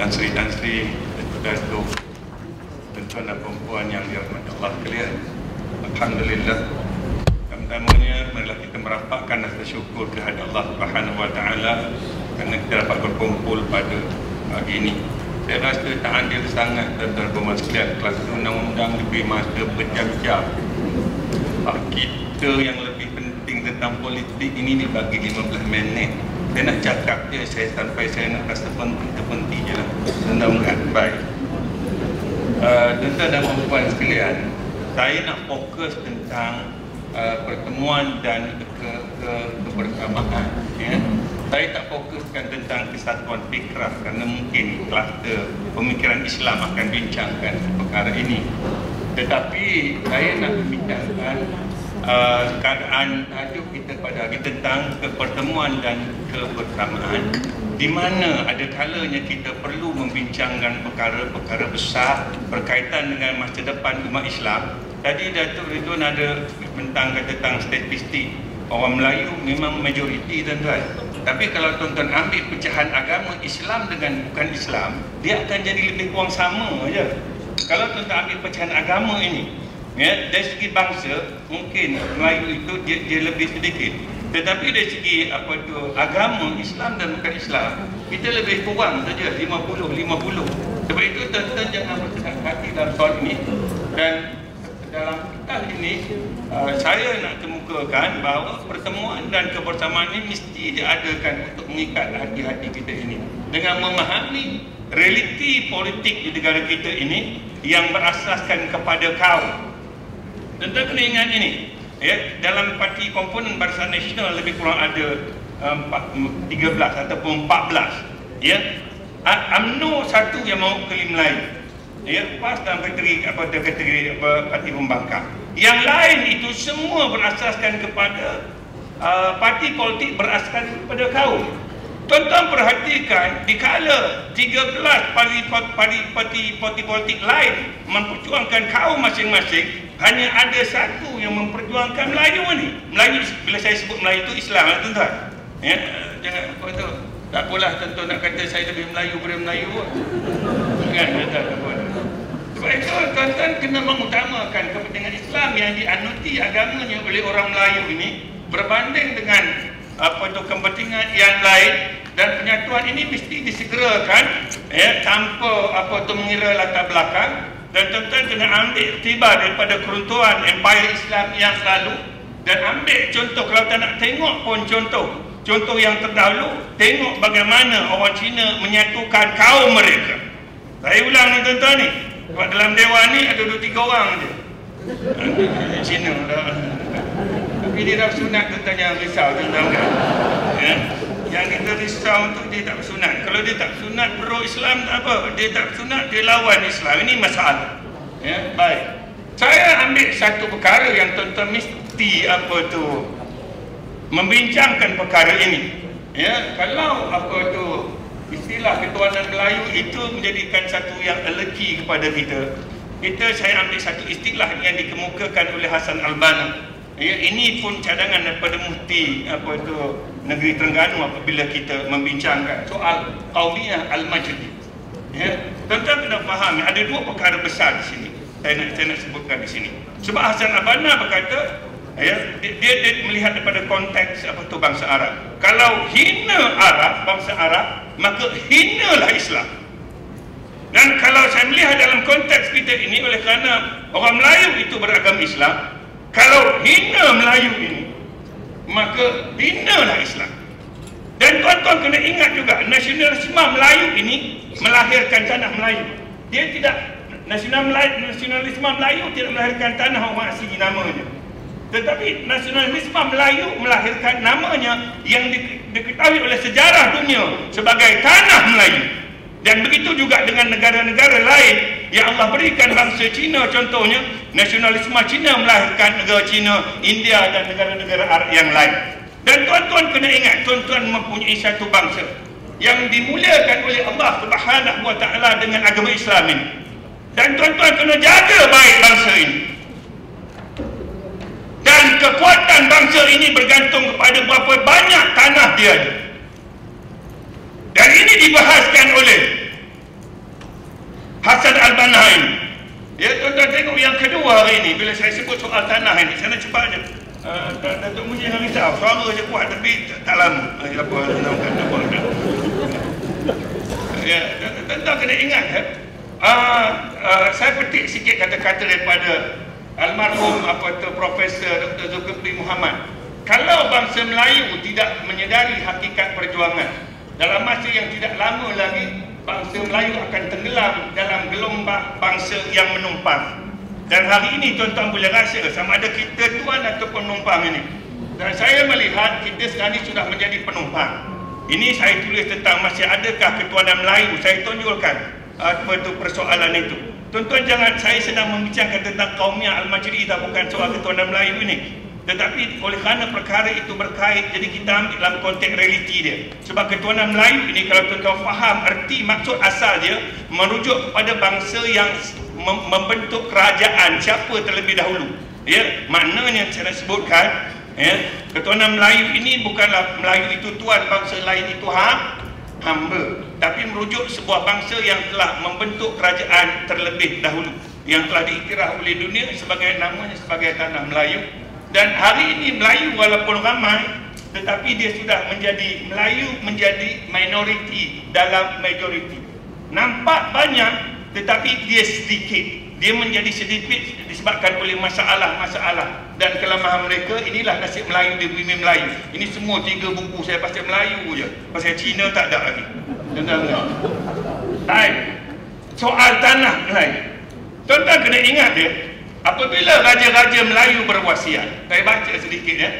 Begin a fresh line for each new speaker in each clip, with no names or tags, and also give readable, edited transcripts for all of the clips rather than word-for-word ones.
dan Sri Datuk tuan-tuan dan perempuan yang dirahmati Allah sekalian. Alhamdulillah, pertamanya marilah kita merapatkan rasa syukur kehadirat Allah Subhanahu Wa Taala kerana kita dapat berkumpul pada pagi ini. Saya rasa tak adil sangat tuan-tuan dan perempuan sekalian, kelas undang-undang lebih masa berjam-jam. Kita yang lebih penting tentang politik ini dibagi 15 minit. Saya nak cakap je, saya nak rasa penting je lah. Mudah-mudahan baik. Tuan-tuan dan perempuan sekalian, saya nak fokus tentang pertemuan dan kebersamaan. Ya. Saya tak fokuskan tentang kesatuan fikrah kerana mungkin kluster pemikiran Islam akan bincangkan perkara ini. Tetapi saya nak bincangkan keadaan tajuk kita pada hari tentang pertemuan dan kebersamaan, di mana ada kalanya kita perlu membincangkan perkara-perkara besar berkaitan dengan masa depan umat Islam. Tadi Datuk Ridwan ada tentang statistik orang Melayu memang majoriti tuan-tuan. Tapi kalau tuan-tuan ambil pecahan agama Islam dengan bukan Islam, dia akan jadi lebih kurang sama aja. Kalau tuan-tuan ambil pecahan agama ini, ya, dari segi bangsa mungkin Melayu itu dia lebih sedikit. Tetapi dari segi agama Islam dan bukan Islam, kita lebih kurang saja 50-50. Sebab itu tuan-tuan jangan berkecil hati dalam soal ini. Dan dalam kitab ini saya nak kemukakan bahawa pertemuan dan kebersamaan ini mesti diadakan untuk mengikat hati-hati kita ini dengan memahami realiti politik di negara kita ini yang berasaskan kepada kaum. Tentu kena ingat ini, ya, dalam parti komponen Barisan Nasional lebih kurang ada 13 ataupun 14, ya. UMNO satu yang mahu kelima Melayu, ya, PAS dalam kategori parti pembangkang. Yang lain itu semua berasaskan kepada parti politik berasaskan kepada kaum. Tuan-tuan perhatikan, dikala 13 parti politik lain memperjuangkan kaum masing-masing, hanya ada satu yang memperjuangkan Melayu ni. Melayu, bila saya sebut Melayu itu Islam lah tuan-tuan. Ya, jangan apa tu. Tak apalah tuan-tuan nak kata saya lebih Melayu daripada Melayu. Kan tuan-tuan. Sebab itu tuan-tuan kena mengutamakan kepentingan Islam yang dianuti agamanya oleh orang Melayu ini berbanding dengan kepentingan yang lain, dan penyatuan ini mesti disegerakan, ya, tanpa mengira latar belakang. Dan tuan-tuan kena ambil iktibar daripada keruntuhan Empire Islam yang lalu, dan ambil contoh, kalau tak nak tengok pun contoh yang terdahulu, tengok bagaimana orang Cina menyatukan kaum mereka. Saya ulang ni tuan-tuan ni, sebab dalam dewan ni ada 2-3 orang je Cina dah. Tapi dia dah sunat, tuan-tuan jangan risau tuan-tuan kan, ya. Yang kita risau untuk dia tak bersunat. Kalau dia tak bersunat pro Islam tak apa, dia tak bersunat dia lawan Islam. Ini masalah. Ya, baik. Saya ambil satu perkara yang tuan-tuan mesti membincangkan perkara ini. Ya, kalau istilah ketuanan Melayu itu menjadikan satu yang alergi kepada kita. Saya ambil satu istilah yang dikemukakan oleh Hasan Al-Banna. Ya, ini pun cadangan daripada Mufti Negeri Terengganu apabila kita membincangkan soal Qaumiyah Al-Majdi. Ya, tuan-tuan kena faham ada dua perkara besar di sini. Saya nak sebutkan di sini. Sebab Hasan Al-Banna berkata, ya, dia melihat daripada konteks bangsa Arab. Kalau hina bangsa Arab, maka hinalah Islam. Dan kalau saya melihat dalam konteks kita ini, oleh kerana orang Melayu itu beragama Islam, kalau hina Melayu ini, maka hinalah Islam. Dan tuan-tuan kena ingat juga, nasionalisme Melayu ini melahirkan tanah Melayu. Dia tidak, nasionalisme Melayu tidak melahirkan tanah orang asli namanya. Tetapi nasionalisme Melayu melahirkan namanya yang diketahui oleh sejarah dunia sebagai tanah Melayu. Dan begitu juga dengan negara-negara lain yang Allah berikan bangsa Cina contohnya, nasionalisme Cina melahirkan negara Cina, India dan negara-negara Arab yang lain. Dan tuan-tuan kena ingat, tuan-tuan mempunyai satu bangsa yang dimuliakan oleh Allah Subhanahu Wa Taala dengan agama Islam ini. Dan tuan-tuan kena jaga baik bangsa ini. Dan kekuatan bangsa ini bergantung kepada berapa banyak tanah dia ada. Dan ini dibahaskan oleh Hasan Al-Banna ini. Ya, tuan-tuan tengok yang kedua hari ini bila saya sebut soal tanah ini, saya nak cepat je. Datuk Muhyiddin jangan risau, suara je kuat tapi tak lama. Apa nak kata. Ya, tuan-tuan kena ingat saya petik sikit kata-kata daripada almarhum Profesor Dr. Zulkifli Muhammad. Kalau bangsa Melayu tidak menyedari hakikat perjuangan, dalam masa yang tidak lama lagi bangsa Melayu akan tenggelam dalam gelombang bangsa yang menumpang. Dan hari ini tuan-tuan boleh rasa sama ada kita tuan ataupun penumpang ini. Dan saya melihat kita sekarang ini sudah menjadi penumpang. Ini saya tulis tentang masih adakah ketuanan Melayu. Saya tunjukkan persoalan itu. Tuan-tuan jangan, saya sedang membicarakan tentang kaumnya Al-Majridah, bukan soal ketuanan Melayu ini. Tetapi oleh kerana perkara itu berkait, jadi kita ambil dalam konteks realiti dia. Sebab ketuanan Melayu ini kalau tuan-tuan faham erti maksud asal dia, merujuk kepada bangsa yang membentuk kerajaan siapa terlebih dahulu. Ya, maknanya saya sebutkan, ya, ketuanan Melayu ini bukanlah Melayu itu tuan, bangsa lain itu hamba, tapi merujuk sebuah bangsa yang telah membentuk kerajaan terlebih dahulu, yang telah diiktiraf oleh dunia sebagai namanya sebagai tanah Melayu. Dan hari ini Melayu walaupun ramai, tetapi dia sudah menjadi Melayu menjadi minoriti dalam majoriti. Nampak banyak tetapi dia sedikit. Dia menjadi sedikit disebabkan oleh masalah-masalah dan kelemahan mereka. Inilah nasib Melayu di bumi Melayu. Ini semua 3 buku saya pasal Melayu je. Pasal Cina tak ada lagi. Tuan-tuan. Baik. Soal tanah Melayu. Tuan-tuan kena ingat dia, apabila raja-raja Melayu berwasiat, saya baca sedikit ya.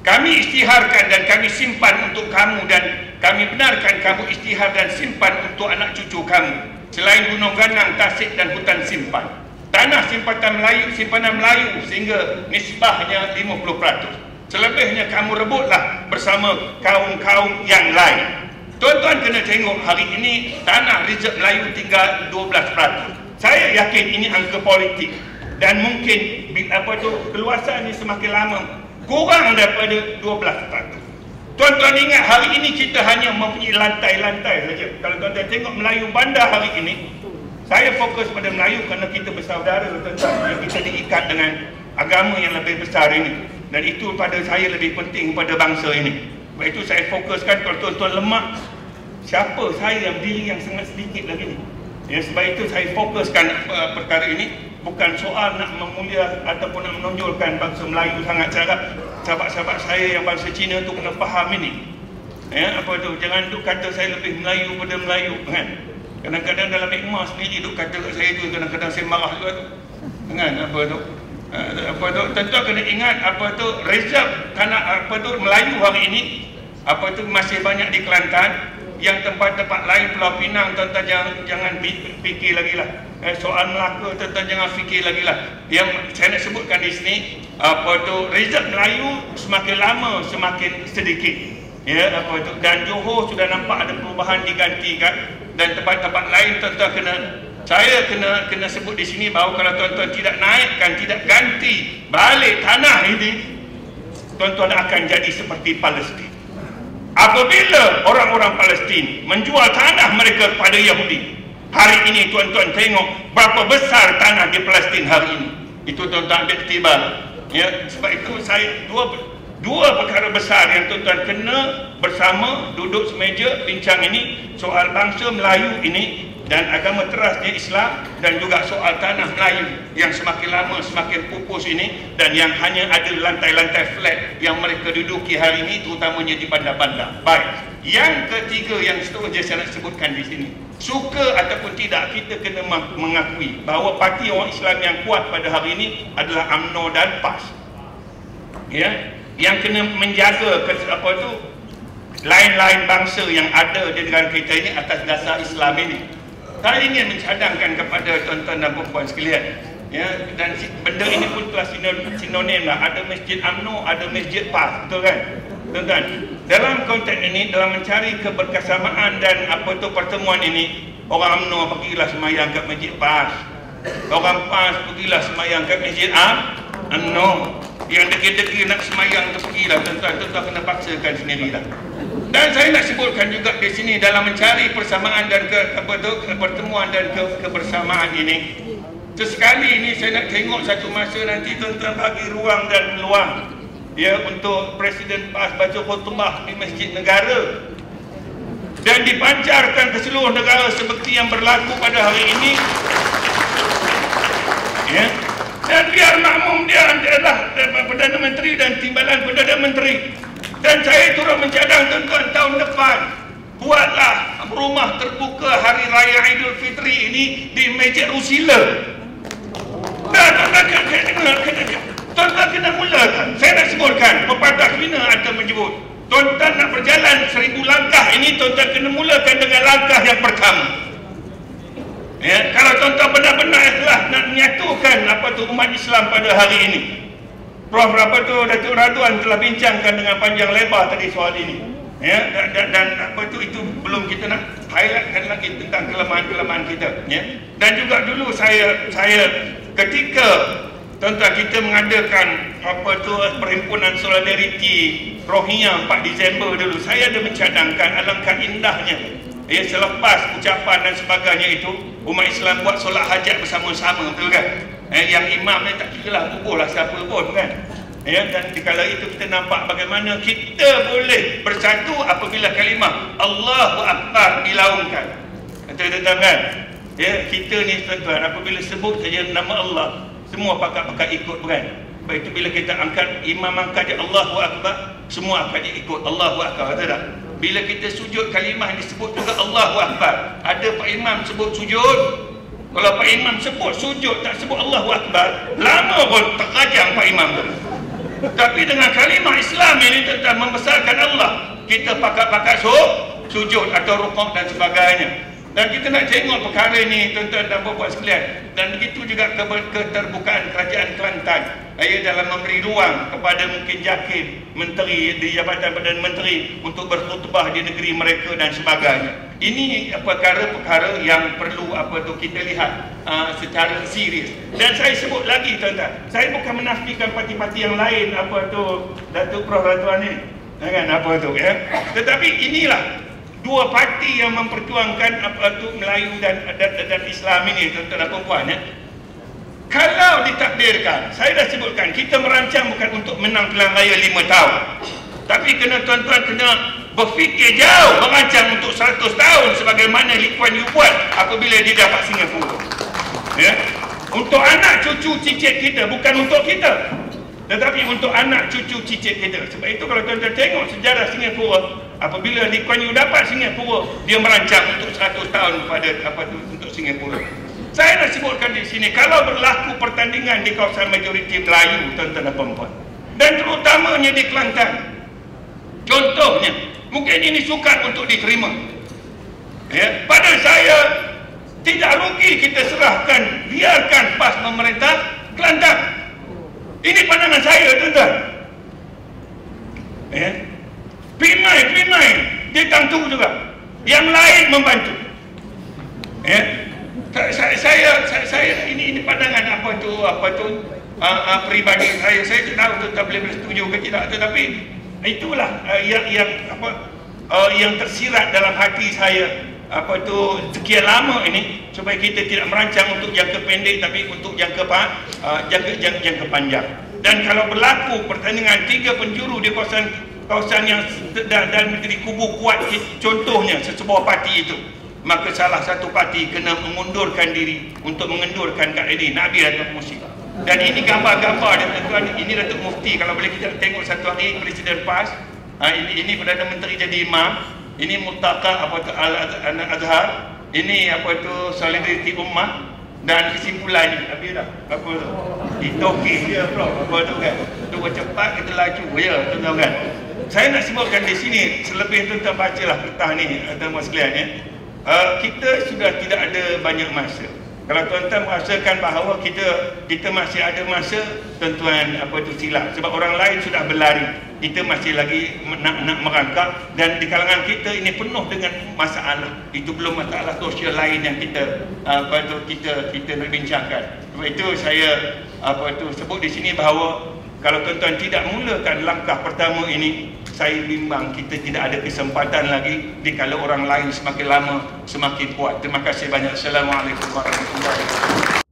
Kami isytiharkan dan kami simpan untuk kamu dan kami benarkan kamu isytihar dan simpan untuk anak cucu kamu. Selain Gunung Ganang, Tasik dan hutan simpan. Tanah simpanan Melayu sehingga nisbahnya 50%. Selebihnya kamu rebutlah bersama kaum-kaum yang lain. Tuan-tuan kena tengok hari ini tanah rezerv Melayu tinggal 12%. Saya yakin ini angka politik dan mungkin keluasannya semakin lama kurang daripada 12%. Tuan-tuan ingat hari ini kita hanya mempunyai lantai-lantai saja. Kalau tuan-tuan tengok Melayu bandar hari ini, saya fokus pada Melayu kerana kita bersaudara, tuan-tuan, yang kita diikat dengan agama yang lebih besar ini. Dan itu pada saya lebih penting pada bangsa ini. Sebab itu saya fokuskan. Kalau tuan-tuan lemak, siapa saya yang diri yang sangat sedikit lagi ni. Ya, sebab itu saya fokuskan perkara ini. Bukan soal nak memulia ataupun nak menonjolkan bangsa Melayu sangat cara. Sahabat-sahabat saya yang bangsa Cina tu kena faham ini. Ya, jangan duk kata saya lebih Melayu pada Melayu kan. Kadang-kadang dalam ikmah sendiri duk kata kat saya tu, kadang-kadang saya marah juga tu. Kan tentu kena ingat rezerv tanah Melayu hari ini masih banyak di Kelantan. Yang tempat-tempat lain Pulau Pinang, tuan-tuan jangan fikir lagi lah. Soal Melaka, tuan-tuan jangan fikir lagi lah. Yang saya nak sebutkan di sini, rezerv Melayu semakin lama semakin sedikit. Ya, dan Johor sudah nampak ada perubahan digantikan. Dan tempat-tempat lain tuan-tuan saya kena sebut di sini bahawa kalau tuan-tuan tidak naikkan, tidak ganti balik tanah ini, tuan-tuan akan jadi seperti Palestin. Apabila orang-orang Palestin menjual tanah mereka kepada Yahudi, hari ini tuan-tuan tengok berapa besar tanah di Palestin hari ini. Itu tuan-tuan ambil iktibar. Ya, sebab itu saya dua perkara besar yang tuan-tuan kena bersama duduk semeja bincang ini, soal bangsa Melayu ini dan agama terasnya Islam, dan juga soal tanah Melayu yang semakin lama semakin pupus ini, dan yang hanya ada lantai-lantai flat yang mereka duduki hari ini, terutamanya di bandar-bandar. Baik, yang ketiga yang seterusnya saya nak sebutkan di sini, suka ataupun tidak, kita kena mengakui bahawa parti orang Islam yang kuat pada hari ini adalah UMNO dan PAS. Ya, yang kena menjaga lain-lain bangsa yang ada di negara kita ini atas dasar Islam ini. Saya ingin mencadangkan kepada tuan-tuan dan puan-puan sekalian, ya, dan benda ini pun telah sinonim lah. Ada masjid UMNO, ada masjid PAS, betul kan? Tuan-tuan, dalam konteks ini, dalam mencari keberkesamaan dan pertemuan ini, orang UMNO pergilah semayang kat masjid PAS, orang PAS pergilah semayang kat masjid UMNO. Yang degil-degil nak semayang tu pergilah tuan-tuan kena paksakan sendirilah. Dan saya nak sebutkan juga di sini dalam mencari persamaan dan pertemuan dan kebersamaan ini. Sesekali ini saya nak tengok satu masa nanti tuan-tuan bagi ruang dan peluang ya untuk Presiden PAS baca khutbah di Masjid Negara dan dipancarkan ke seluruh negara seperti yang berlaku pada hari ini. Ya. Dan biar makmum dia adalah Perdana Menteri dan Timbalan Perdana Menteri. Dan saya turut mencadang tuan-tuan tahun depan buatlah rumah terbuka Hari Raya Aidil Fitri ini di Masjid Rusila. Dan tuan-tuan kena mulakan. Saya nak sebutkan pepatah Cina ada menyebut tuan-tuan nak berjalan 1000 langkah ini tuan-tuan kena mulakan dengan langkah yang pertama. Ya, kalau tuan-tuan benar-benar telah nak menyatukan umat Islam pada hari ini. Prof Datuk Radwan telah bincangkan dengan panjang lebar tadi soal ini. Ya, dan itu belum kita nak highlightkan lagi tentang kelemahan-kelemahan kita, ya. Dan juga dulu saya ketika tuan-tuan kita mengadakan perhimpunan solidariti Rohingya 4 Disember dulu, saya ada mencadangkan alangkah indahnya ya selepas ucapan dan sebagainya itu umat Islam buat solat hajat bersama-sama, betul kan? Yang imam ni tak kira lah bubuh lah siapa pun kan. Ya, dan dikala itu kita nampak bagaimana kita boleh bersatu apabila kalimah Allahu Akbar dilaungkan. Betul-betul kan? Ya, kita ni tuan-tuan apabila sebut saja nama Allah semua pakak-pakak ikut, bukan? Sebab itu bila kita angkat imam angkat dia Allahu Akbar, semua akan ikut Allahu Akbar, betul tak? Bila kita sujud kalimah disebut juga Allahu Akbar. Ada Pak Imam sebut sujud. Kalau Pak Imam sebut sujud tak sebut Allahu Akbar, lama pun terkajang Pak Imam tu. Tapi dengan kalimah Islam ini tentang membesarkan Allah, kita pakak-pakak sujud atau rukuk dan sebagainya. Dan kita nak tengok perkara ini tuan-tuan dan puan-puan sekalian. Dan begitu juga keterbukaan kerajaan Kelantan dalam memberi ruang kepada mungkin JAKIM, menteri di Jabatan Perdana Menteri untuk berkhutbah di negeri mereka dan sebagainya. Ini perkara-perkara yang perlu kita lihat secara serius. Dan saya sebut lagi tuan-tuan, saya bukan menafikan parti-parti yang lain Datuk Prof Radwan ni, kan ya. Tetapi inilah dua parti yang memperjuangkan Melayu dan Islam ini tuan-tuan dan puan-puan ya. Kalau ditakdirkan, saya dah sebutkan kita merancang bukan untuk menang pilihan raya 5 tahun. Tapi tuan-tuan kena berfikir jauh, merancang untuk 100 tahun sebagaimana Lee Kuan Yew buat apabila dia dapat Singapura. Ya. Untuk anak cucu cicit kita, bukan untuk kita, tetapi untuk anak cucu cicit kita. Sebab itu kalau tuan-tuan tengok sejarah Singapura, apabila Lee Kuan Yew dapat Singapura, dia merancang untuk 100 tahun untuk Singapura. Saya nak sebutkan di sini, kalau berlaku pertandingan di kawasan majoriti Melayu, tuan-tuan dan puan-puan, dan terutamanya di Kelantan, contohnya, mungkin ini sukar untuk diterima. Ya, pada saya, tidak rugi kita serahkan, biarkan PAS memerintah Kelantan. Ini pandangan saya, tuan-tuan. Ya. Pimai ditangtu juga. Yang lain membantu. Ya. Saya ini pandangan peribadi saya. Saya tak tahu tak boleh setuju ke tidak, tetapi itulah yang tersirat dalam hati saya sekian lama ini, supaya kita tidak merancang untuk jangka pendek tapi untuk jangka panjang. Dan kalau berlaku pertandingan 3 penjuru di kawasan yang dan menjadi kubu kuat, contohnya sesebuah parti itu, maka salah satu parti kena mengundurkan diri untuk mengendurkan kat ini Nabi Datuk Musi. Dan ini gambar-gambar dan tuan, ini Datuk Mufti. Kalau boleh kita tengok satu hari Presiden PAS, ini Perdana Menteri jadi imam, ini Multaqa Al-Azhar, ini solidariti ummah, dan kesimpulannya habis dah itu okey dia Prof kan, tu cepat kita laju ya tuan-tuan kan. Saya nak sebutkan di sini, selebih tuan-tuan bacalah petang ni tuan-tuan sekalian ya. Kita sudah tidak ada banyak masa. Kalau tuan-tuan merasakan bahawa kita masih ada masa, tuan-tuan silap. Sebab orang lain sudah berlari, kita masih lagi nak merangkak. Dan di kalangan kita ini penuh dengan masalah. Itu belum masalah sosial lain yang kita nak bincangkan. Sebab itu saya sebut di sini bahawa Kalau tuan-tuan tidak mulakan langkah pertama ini, saya bimbang kita tidak ada kesempatan lagi dikala orang lain semakin lama semakin kuat. Terima kasih banyak. Assalamualaikum warahmatullahi wabarakatuh.